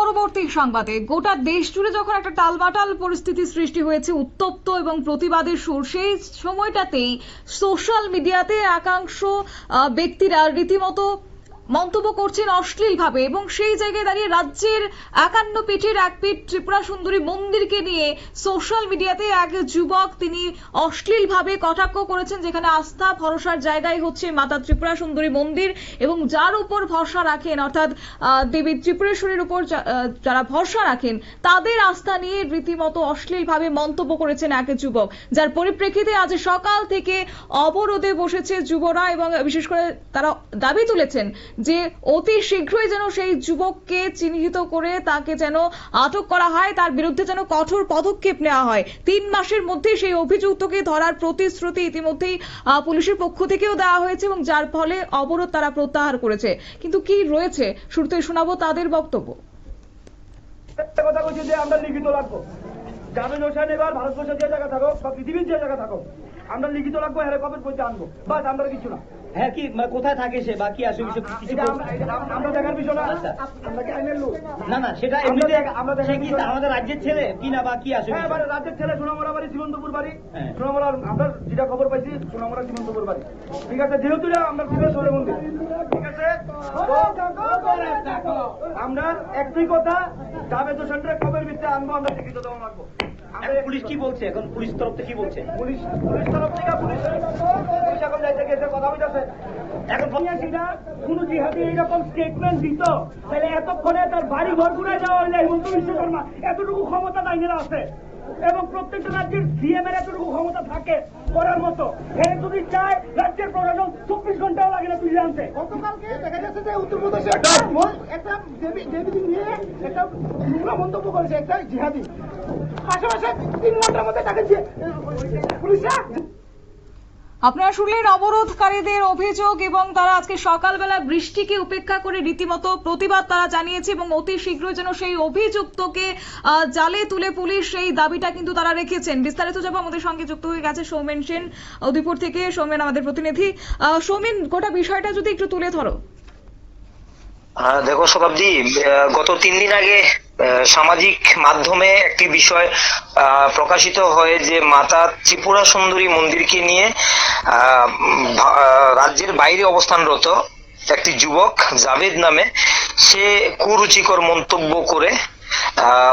পরবর্তী সংবাদে গোটা দেশ জুড়ে যখন একটা টালমাটাল পরিস্থিতি সৃষ্টি হয়েছে, উত্তপ্ত এবং প্রতিবাদের সুর, সেই সময়টাতেই সোশ্যাল মিডিয়াতে একাংশ ব্যক্তিরা রীতিমতো মন্তব্য করছেন অশ্লীলভাবে, এবং সেই জায়গায় দাঁড়িয়ে রাজ্যের 51 পিঠের এক পিঠ ত্রিপুরা সুন্দরী মন্দিরকে নিয়ে সোশ্যাল মিডিয়াতে এক যুবক তিনি অশ্লীলভাবে কটাক্ষ করেছেন, যেখানে আস্থা ভরসার জায়গায় হচ্ছে মাতা ত্রিপুরা সুন্দরী মন্দির, এবং যার উপর ভরসা রাখেন অর্থাৎ দেবী ত্রিপুরেশ্বরীর উপর যারা ভরসা রাখেন তাদের আস্থা নিয়ে রীতিমতো অশ্লীলভাবে মন্তব্য করেছেন এক যুবক, যার পরিপ্রেক্ষিতে আজ সকাল থেকে অবরোধে বসেছে যুবরা, এবং বিশেষ করে তারা দাবি তুলেছেন যে অতি শীঘ্রই যেন সেই যুবককে চিহ্নিত করে তাকে যেন আটক করা হয়, তার বিরুদ্ধে যেন কঠোর পদক্ষেপ নেওয়া হয়। 3 মাসের মধ্যে সেই অভিযুক্তকে ধরার প্রতিশ্রুতি ইতিমধ্যেই পুলিশের পক্ষ থেকেও দেওয়া হয়েছে, এবং যার ফলে অবরোধ তারা প্রত্যাহার করেছে। কিন্তু কি রয়েছে শুরুতে শোনাবো তাদের বক্তব্য। কথা বলছি যে আমরা লিখিত রাখবো, জামিন হোসেন এবার ভারতবর্ষের যে জায়গা থাকো বা পৃথিবীর যে জায়গা থাকো আমরা লিখিত রাখবো, হেরে কপের বইতে আনবো, বাস আমরা কিছু না। হ্যাঁ, কি কোথায় থাকে সে বা কি আসে আমরা দেখার বিষয় না। আমরা কি আইনের লোক? না না, সেটা এমনিতে সে কি আমাদের রাজ্যের ছেলে কি না বা কি আসে? হ্যাঁ, রাজ্যের ছেলে, সোনামুড়া বাড়ি, শ্রীমন্তপুর বাড়ি। সোনামুড়া আমরা যেটা খবর পাইছি, সোনামুড়া শ্রীমন্তপুর বাড়ি। ঠিক আছে, যেহেতু আমরা ত্রিপুরেশ্বরী মন্দির, ঠিক আছে, আমরা একটাই কথা, জাভেদ হোসেনের খবর ভিত্তিতে আনবো, আমরা লিখিত দেওয়া রাখবো। পুলিশ কি বলছে এখন? পুলিশ তরফ থেকে কি বলছে? পুলিশ তরফ থেকে পুলিশ এখন যাইতে গেছে, কথা বলতেছে। এখন কোন জিহাদি এইরকম স্টেটমেন্ট দিত, তাহলে এতক্ষণে তার বাড়ি ঘর ঘুরে যাওয়া হলে হিমন্ত বিশ্ব শর্মা এতটুকু ক্ষমতা আইনেরা আছে, এবং প্রত্যেকটা রাজ্যের সিএম এর এতটুকু ক্ষমতা থাকে করার মতো। এর যদি চায় রাজ্যের প্রশাসন 24 ঘন্টাও লাগে না তুলে আনতে। গতকালকে দেখা যাচ্ছে যে উত্তরপ্রদেশে একটা দেবী নিয়ে একটা নোংরা মন্তব্য করেছে একটা জিহাদি, পাশাপাশি 3 ঘন্টার মধ্যে তাকে পুলিশরা। আপনারা শুনলেন অবরোধকারীদের অভিযোগ, এবং তারা আজকে সকালবেলা বৃষ্টিকে উপেক্ষা করে রীতিমতো প্রতিবাদ তারা জানিয়েছে, এবং অতি শীঘ্রই যেন সেই অভিযুক্তকে জালে তুলে পুলিশ, সেই দাবিটা কিন্তু তারা রেখেছেন। বিস্তারিত যাবো, আমাদের সঙ্গে যুক্ত হয়ে গেছে সৌমেন সেন উদয়পুর থেকে। সৌমেন আমাদের প্রতিনিধি। সৌমেন, গোটা বিষয়টা যদি একটু তুলে ধরো। দেখো শতাব্দী, গত 3 দিন আগে সামাজিক মাধ্যমে একটি বিষয় প্রকাশিত হয় যে মাতা ত্রিপুরা সুন্দরী মন্দিরকে নিয়ে রাজ্যের বাইরে অবস্থানরত একটি যুবক জাভেদ নামে সে কুরুচিকর মন্তব্য করে,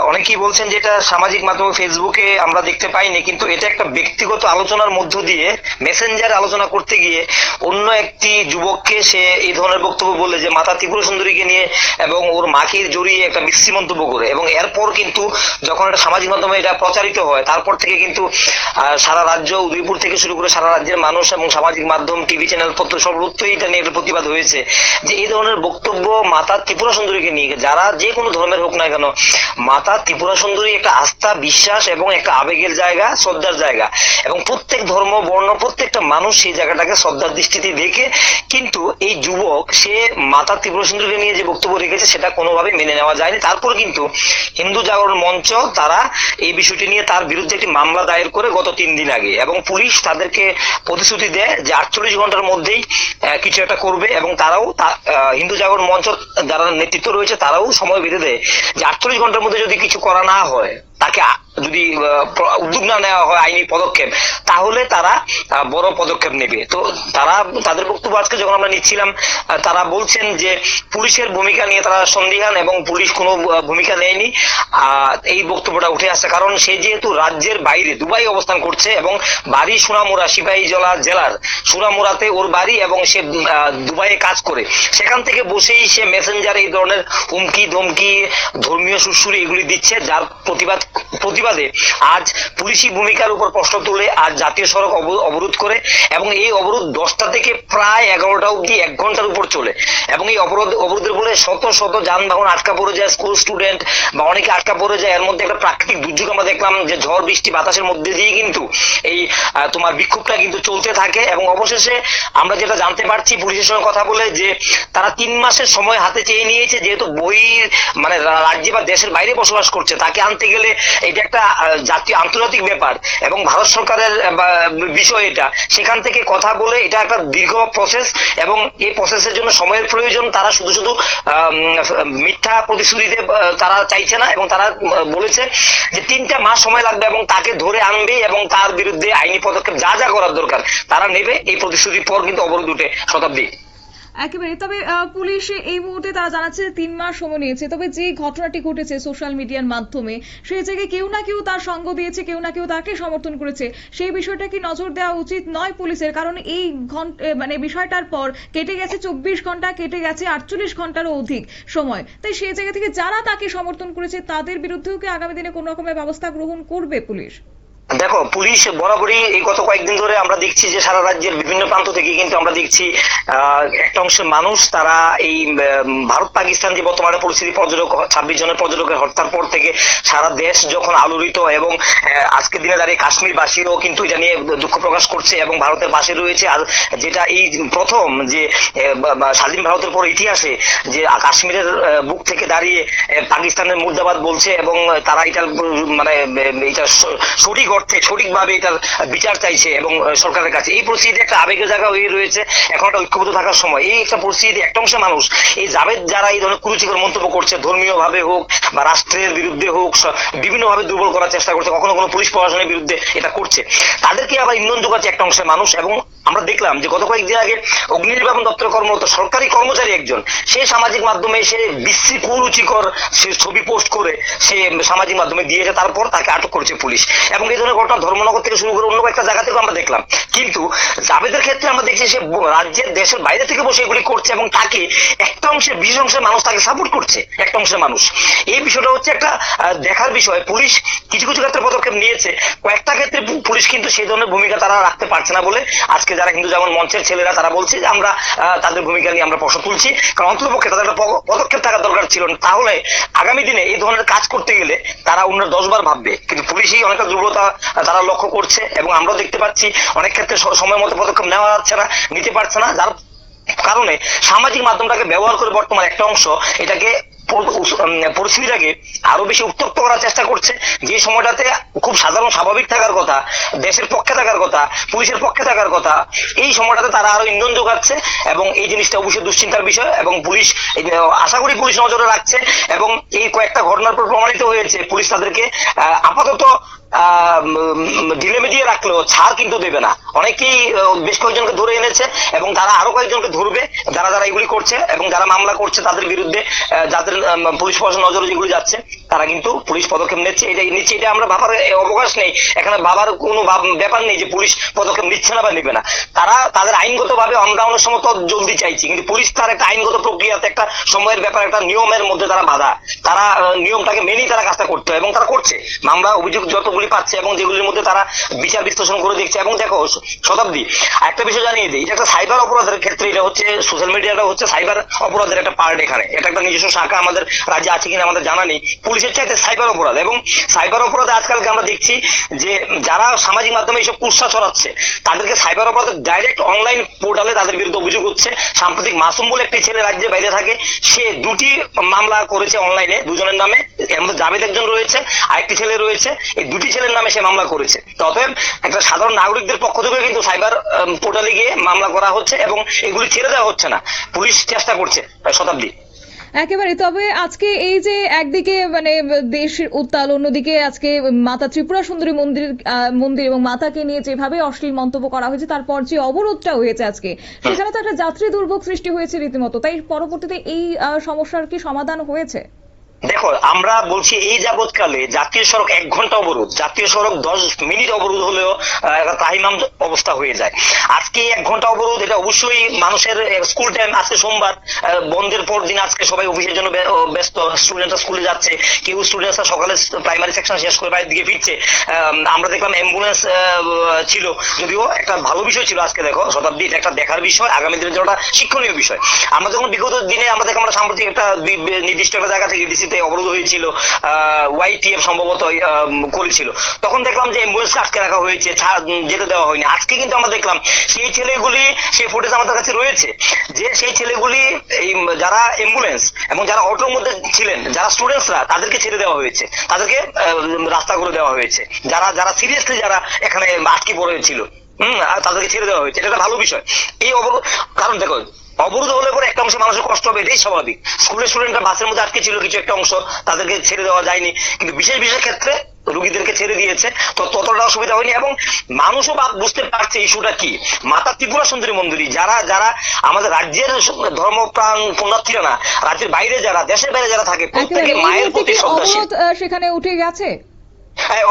অনেকেই বলছেন যে এটা সামাজিক মাধ্যমে ফেসবুকে আমরা দেখতে পাইনি, কিন্তু এটা একটা ব্যক্তিগত আলোচনার মধ্য দিয়ে মেসেঞ্জার আলোচনা করতে গিয়ে অন্য একটি যুবককে সে এই ধরনের বক্তব্য বলে যে মাতা ত্রিপুরা সুন্দরীকে নিয়ে এবং ওর মাকে জড়িয়ে একটা বিশ্রী মন্তব্য করে। এবং এরপর কিন্তু যখন এটা সামাজিক মাধ্যমে এটা প্রচারিত হয়, তারপর থেকে কিন্তু সারা রাজ্য, উদয়পুর থেকে শুরু করে সারা রাজ্যের মানুষ এবং সামাজিক মাধ্যম, টিভি চ্যানেল পত্র সর্বত্রই এটা নিয়ে একটা প্রতিবাদ হয়েছে যে এই ধরনের বক্তব্য মাতা ত্রিপুরা সুন্দরীকে নিয়ে, যারা যে কোনো ধর্মের হোক না কেন, মাতা ত্রিপুরা সুন্দরী একটা আস্থা, বিশ্বাস এবং একটা আবেগের জায়গা, শ্রদ্ধার জায়গা, এবং প্রত্যেক ধর্ম বর্ণ প্রত্যেকটা মানুষ সেই জায়গাটাকে শ্রদ্ধার দৃষ্টিতে দেখে। কিন্তু এই যুবক সে মাতা ত্রিপুরা সুন্দরীকে নিয়ে যে বক্তব্য রেখেছে সেটা কোনোভাবে মেনে নেওয়া যায়নি। তারপর কিন্তু হিন্দু জাগরণ মঞ্চ তারা এই বিষয়টি নিয়ে তার বিরুদ্ধে একটি মামলা দায়ের করে গত 3 দিন আগে, এবং পুলিশ তাদেরকে প্রতিশ্রুতি দেয় যে 48 ঘন্টার মধ্যেই কিছু একটা করবে, এবং তারাও হিন্দু জাগরণ মঞ্চ যারা নেতৃত্ব রয়েছে তারাও সময় বেঁধে দেয় যে 48 ঘন্টার মধ্যে যদি কিছু করা না হয়, তাকে যদি উদ্যোগ না নেওয়া হয় আইনি পদক্ষেপ, তাহলে তারা বড় পদক্ষেপ নেবে। তো তারা তাদের বক্তব্য আজকে যখন আমরা নিচ্ছিলাম, তারা বলছেন যে পুলিশের ভূমিকা নিয়ে তারা সন্দিহান, এবং পুলিশ কোনো ভূমিকা নেয়নি। এই বক্তব্যটা উঠে আসছে কারণ সে যেহেতু রাজ্যের বাইরে দুবাই অবস্থান করছে, এবং বাড়ি সুনামুড়া, সিপাহীজলা জেলার সুনামুড়াতে ওর বাড়ি, এবং সে দুবাইয়ে কাজ করে, সেখান থেকে বসেই সে মেসেঞ্জারে এই ধরনের হুমকি ধমকি, ধর্মীয় সুরসুরি এগুলি দিচ্ছে, যার প্রতিবাদে আজ পুলিশি ভূমিকার উপর প্রশ্ন তুলে আজ জাতীয় সড়ক অবরোধ করে, এবং এই অবরোধ 10টা থেকে প্রায় 11টা অব্দি 1 ঘন্টার উপর চলে। এবং এই অবরোধের ফলে শত শত যানবাহন আটকা পড়ে যায়, স্কুল স্টুডেন্ট বা অনেকে আটকা পড়ে যায়। এর মধ্যে একটা প্রাকৃতিক দুর্যোগ আমরা দেখলাম যে ঝড় বৃষ্টি বাতাসের মধ্যে দিয়ে কিন্তু এই তোমার বিক্ষোভটা কিন্তু চলতে থাকে। এবং অবশেষে আমরা যেটা জানতে পারছি পুলিশের সঙ্গে কথা বলে, যে তারা 3 মাসের সময় হাতে চেয়ে নিয়েছে, যেহেতু রাজ্যে বা দেশের বাইরে বসবাস করছে, তাকে আনতে গেলে এটা একটা জাতীয় আন্তর্জাতিক ব্যাপার এবং ভারত সরকারের বিষয় এটা, সেখান থেকে কথা বলে এটা একটা দীর্ঘ প্রসেস এবং এই প্রসেসের জন্য সময়ের প্রয়োজন। তারা শুধু শুধু মিথ্যা প্রতিশ্রুতিতে তারা চাইছে না এবং তারা বলেছে যে 3টা মাস সময় লাগবে এবং তাকে ধরে আনবে এবং তার বিরুদ্ধে আইনি পদক্ষেপ যা যা করার দরকার তারা নেবে। এই প্রতিশ্রুতির পর কিন্তু অবরোধ উঠে শতাব্দী। একেবারে। তবে পুলিশ এই মুহূর্তে তারা জানাচ্ছে 3 মাস সময় নিয়েছে। তবে যে ঘটনাটি ঘটেছে সোশ্যাল মিডিয়ার মাধ্যমে, সেই জায়গায় কেউ না কেউ তার সঙ্গ দিয়েছে, কেউ না কেউ তাকে সমর্থন করেছে। সেই বিষয়টা কি নজর দেওয়া উচিত নয় পুলিশের? কারণ এই বিষয়টার পর কেটে গেছে 24 ঘন্টা, কেটে গেছে 48 ঘন্টারও অধিক সময়। তাই সেই জায়গা থেকে যারা তাকে সমর্থন করেছে তাদের বিরুদ্ধেও কি আগামী দিনে কোনো রকমের ব্যবস্থা গ্রহণ করবে পুলিশ? দেখো, পুলিশ বরাবরই এই গত কয়েকদিন ধরে আমরা দেখছি যে সারা রাজ্যের বিভিন্ন প্রান্ত থেকে কিন্তু আমরা দেখছি একটা অংশের মানুষ তারা এই ভারত পাকিস্তান যে বর্তমানে পরিস্থিতি, 26 জনের পর্যটকের হত্যার পর থেকে সারা দেশ যখন আলোড়িত এবং আজকের দিনে দাঁড়িয়ে কাশ্মীরবাসীরাও কিন্তু এটা নিয়ে দুঃখ প্রকাশ করছে এবং ভারতের পাশে রয়েছে। আর যেটা এই প্রথম যে স্বাধীন ভারতের পর ইতিহাসে যে কাশ্মীরের বুক থেকে দাঁড়িয়ে পাকিস্তানের মুর্দাবাদ বলছে এবং তারা এটা মানে এটা সঠিক অর্থে সঠিকভাবে এটার বিচার চাইছে এবং সরকারের কাছে। এই পরিস্থিতি একটা আবেগের জায়গা হয়ে রয়েছে। এখন একটা ঐক্যবদ্ধ থাকার সময়। এই একটা পরিস্থিতি একটা অংশে মানুষ এই জাভেদ যারা এই ধরনের কুরুচিকর মন্তব্য করছে, ধর্মীয় ভাবে হোক বা রাষ্ট্রের বিরুদ্ধে হোক, বিভিন্ন ভাবে দুর্বল করার চেষ্টা করছে, কখনো কোনো পুলিশ প্রশাসনের বিরুদ্ধে এটা করছে, তাদেরকে আবার ইন্ধন যোগাচ্ছে একটা অংশের মানুষ। এবং আমরা দেখলাম যে গত কয়েকদিন আগে অগ্নিনির্বাপন দপ্তরে কর্মরত সরকারি কর্মচারী একজন সে সামাজিক মাধ্যমে সে বিশ্রী কুরুচিকর সে ছবি পোস্ট করে সে সামাজিক মাধ্যমে দিয়েছে, তারপর তাকে আটক করেছে পুলিশ। এবং এই ধরনের ঘটনা ধর্মনগর থেকে শুরু করে অন্য কয়েকটা জায়গা থেকে আমরা দেখলাম। কিন্তু জাভেদের ক্ষেত্রে আমরা দেখছি সে রাজ্যের দেশের বাইরে থেকে বসে এগুলি করছে এবং তাকে একটা অংশের বিশেষ অংশের মানুষ তাকে সাপোর্ট করছে। একটা অংশের মানুষ এই বিষয়টা হচ্ছে একটা দেখার বিষয়। পুলিশ কিছু কিছু ক্ষেত্রে পদক্ষেপ নিয়েছে, কয়েকটা ক্ষেত্রে পুলিশ কিন্তু সেই ধরনের ভূমিকা তারা রাখতে পারছে না বলে আজকে যারা হিন্দু যেমন মঞ্চের ছেলেরা তারা বলছে যে আমরা তাদের ভূমিকা নিয়ে আমরা প্রশ্ন তুলছি। কারণ অন্ততপক্ষে তাদের একটা পদক্ষেপ থাকার দরকার ছিল, তাহলে আগামী দিনে এই ধরনের কাজ করতে গেলে তারা অন্য 10 বার ভাববে। কিন্তু পুলিশই অনেকটা দুর্বলতা তারা লক্ষ্য করছে এবং আমরা দেখতে পাচ্ছি অনেক ক্ষেত্রে সময় মতো পদক্ষেপ নেওয়া যাচ্ছে না, নিতে পারছে না, যার কারণে সামাজিক মাধ্যমটাকে ব্যবহার করে বর্তমানে একটা অংশ এটাকে পরিস্থিতিটাকে আরো বেশি উত্তপ্ত করার চেষ্টা করছে। যে সময়টাতে খুব সাধারণ স্বাভাবিক থাকার কথা, দেশের পক্ষে থাকার কথা, পুলিশের পক্ষে থাকার কথা, এই সময়টাতে তারা আরো ইন্ধন যোগাচ্ছে এবং এই জিনিসটা অবশ্যই দুশ্চিন্তার বিষয়। এবং পুলিশ আশা করি পুলিশ নজরে রাখছে এবং এই কয়েকটা ঘটনার পর প্রমাণিত হয়েছে পুলিশ তাদেরকে আপাতত ঢিলেমি দিয়ে রাখলেও ছাড় কিন্তু দেবে না। অনেকেই বেশ কয়েকজনকে ধরে এনেছে এবং তারা আরো কয়েকজনকে ধরবে যারা যারা এগুলি করছে এবং যারা মামলা করছে তাদের বিরুদ্ধে, যাদের পুলিশ প্রশাসন নজরে যেগুলি যাচ্ছে তারা কিন্তু পুলিশ পদক্ষেপ নিচ্ছে। এটা আমরা ভাবার অবকাশ নেই, এখানে ভাবার কোনো ব্যাপার নেই যে পুলিশ পদক্ষেপ নিচ্ছে না বা নেবে না। তারা তাদের আইনগত ভাবে আমরা অনেক সময় জলদি চাইছি, কিন্তু পুলিশ তার একটা আইনগত প্রক্রিয়াতে একটা সময়ের ব্যাপার, একটা নিয়মের মধ্যে তারা বাধা, তারা নিয়মটাকে মেনেই তারা কাজটা করতে হয় এবং তারা করছে। মামলা অভিযোগ যতগুলি পাচ্ছে এবং যেগুলির মধ্যে তারা বিচার বিশ্লেষণ করে দেখছে। এবং দেখো শতাব্দী, একটা বিষয় জানিয়ে দিই, এটা একটা সাইবার অপরাধের ক্ষেত্রে এটা হচ্ছে সোশ্যাল মিডিয়াটা হচ্ছে সাইবার অপরাধের একটা পার্ট। এখানে এটা একটা নিজস্ব শাখা আমাদের রাজ্যে আছে কিনা আমাদের জানা নেই। পুলিশের চাইতে সাইবার অপরাধ এবং সাইবার অপরাধে আজকালকে আমরা দেখছি যে যারা সামাজিক মাধ্যমে এইসব কুৎসা ছড়াচ্ছে তাদেরকে সাইবার অপরাধের ডাইরেক্ট অনলাইন পোর্টালে তাদের বিরুদ্ধে অভিযোগ হচ্ছে। সাম্প্রতিক মাসুম বলে একটি ছেলে রাজ্যে বাইরে থাকে, সে 2টি মামলা করেছে অনলাইনে, 2 জনের নামে, জাভেদ একজন রয়েছে, আরেকটি ছেলে রয়েছে, এই 2টি ছেলের নামে সে মামলা করেছে। অতএব একটা সাধারণ নাগরিকদের পক্ষ থেকে কিন্তু সাইবার পোর্টালে গিয়ে মামলা করা হচ্ছে এবং এগুলি ছেড়ে দেওয়া হচ্ছে না, পুলিশ চেষ্টা করছে। শতাব্দী একেবারে। তবে আজকে এই যে একদিকে দেশের উত্তাল, অন্যদিকে আজকে মাতা ত্রিপুরা সুন্দরী মন্দির এবং মাতাকে নিয়ে যেভাবে অশ্লীল মন্তব্য করা হয়েছে, তারপর যে অবরোধটা হয়েছে আজকে, সেখানে তো একটা যাত্রী দুর্ভোগ সৃষ্টি হয়েছে রীতিমতো। তাই পরবর্তীতে এই সমস্যার কি সমাধান হয়েছে? দেখো, আমরা বলছি এই যাবৎকালে জাতীয় সড়ক 1 ঘন্টা অবরোধ, জাতীয় সড়ক 10 মিনিট অবরোধ হলেও একটা তাহিমাম অবস্থা হয়ে যায়। আজকে 1 ঘন্টা অবরোধ, এটা অবশ্যই মানুষের স্কুল টাইম, আজকে সোমবার, বন্ধের পর দিন আজকে সবাই অফিসের জন্য ব্যস্ত, স্টুডেন্টরা স্কুলে যাচ্ছে, কেউ স্টুডেন্টরা সকালে প্রাইমারি সেকশন শেষ করে বাইরের দিকে ফিরছে। আমরা দেখলাম অ্যাম্বুলেন্স ছিল, যদিও একটা ভালো বিষয় ছিল। আজকে দেখো শতাব্দী, এটা একটা দেখার বিষয়, আগামী দিনের জন্য একটা শিক্ষণীয় বিষয়। আমরা যখন বিগত দিনে আমরা দেখলাম, আমরা সাম্প্রতিক একটা নির্দিষ্ট একটা জায়গা থেকে ডিসি মধ্যে অবরোধ হয়েছিল, YTF সম্ভবত করেছিল, তখন দেখলাম যে অ্যাম্বুলেন্স আটকে রাখা হয়েছে, যেতে দেওয়া হয়নি। আজকে কিন্তু আমরা দেখলাম সেই ছেলেগুলি, সেই ফুটেজ আমাদের কাছে রয়েছে, যে সেই ছেলেগুলি এই যারা অ্যাম্বুলেন্স এবং যারা অটোর মধ্যে ছিলেন, যারা স্টুডেন্টসরা, তাদেরকে ছেড়ে দেওয়া হয়েছে, তাদেরকে রাস্তা করে দেওয়া হয়েছে। যারা যারা সিরিয়াসলি যারা এখানে আটকে পড়েছিল তাদেরকে ছেড়ে দেওয়া হয়েছে। এটা একটা ভালো বিষয়। এই অবরোধ, কারণ দেখো অবরোধ হলে পরে একটা অংশ মানুষের কষ্ট হবে, এটাই স্বাভাবিক। স্কুলের স্টুডেন্টরা বাসের মধ্যে আটকে ছিল, কিছু একটা অংশ, তাদেরকে ছেড়ে দেওয়া যায়নি, কিন্তু বিশেষ বিশেষ ক্ষেত্রে রোগীদেরকে ছেড়ে দিয়েছে, তো ততটা অসুবিধা হয়নি। এবং মানুষও বুঝতে পারছে ইস্যুটা কি। মাতা ত্রিপুরা সুন্দরী মন্দিরী যারা যারা আমাদের রাজ্যের ধর্মপ্রাণ পুণ্যার্থীরা না, রাজ্যের বাইরে যারা, দেশের বাইরে যারা থাকে, প্রত্যেকে মায়ের প্রতি শ্রদ্ধাশীল। সেখানে উঠে গেছে,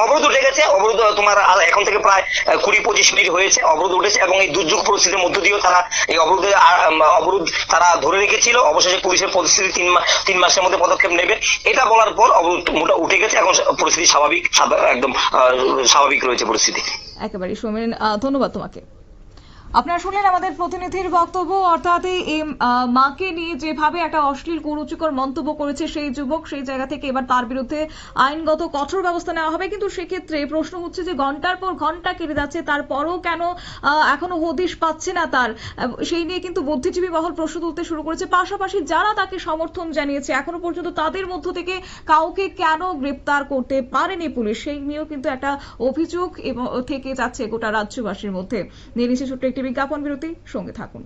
অবরোধ উঠে গেছে। অবরোধ তোমার এখন থেকে প্রায় 20-25 মিনিট হয়েছে অবরোধ উঠেছে, এবং এই দুর্যোগ পরিস্থিতির মধ্য দিয়েও তারা এই অবরোধ তারা ধরে রেখেছিল। অবশেষে পুলিশের পরিস্থিতি 3 মাসের মধ্যে পদক্ষেপ নেবে, এটা বলার পর অবরোধ মোটা উঠে গেছে। এখন পরিস্থিতি স্বাভাবিক, একদম স্বাভাবিক রয়েছে পরিস্থিতি। একেবারে সৌমেন, ধন্যবাদ তোমাকে। আপনারা শুনলেন আমাদের প্রতিনিধির বক্তব্য, অর্থাৎ এই মাকে নিয়ে যেভাবে একটা অশ্লীল কুরুচিকর মন্তব্য করেছে সেই যুবক, সেই জায়গা থেকে এবার তার বিরুদ্ধে আইনগত কঠোর ব্যবস্থা নেওয়া হবে। কিন্তু সেক্ষেত্রে প্রশ্ন হচ্ছে যে ঘন্টার পর ঘন্টা কেটে যাচ্ছে, তারপরও কেন এখনো হদিশ পাচ্ছে না তার, সেই নিয়ে কিন্তু বুদ্ধিজীবী মহল প্রশ্ন তুলতে শুরু করেছে। পাশাপাশি যারা তাকে সমর্থন জানিয়েছে এখনো পর্যন্ত তাদের মধ্য থেকে কাউকে কেন গ্রেপ্তার করতে পারেনি পুলিশ, সেই নিয়েও কিন্তু একটা অভিযোগ থেকে যাচ্ছে গোটা রাজ্যবাসীর মধ্যে। নিয়ে নিচ্ছে ছোট্ট একটি বিজ্ঞাপন বিরতি, সঙ্গে থাকুন।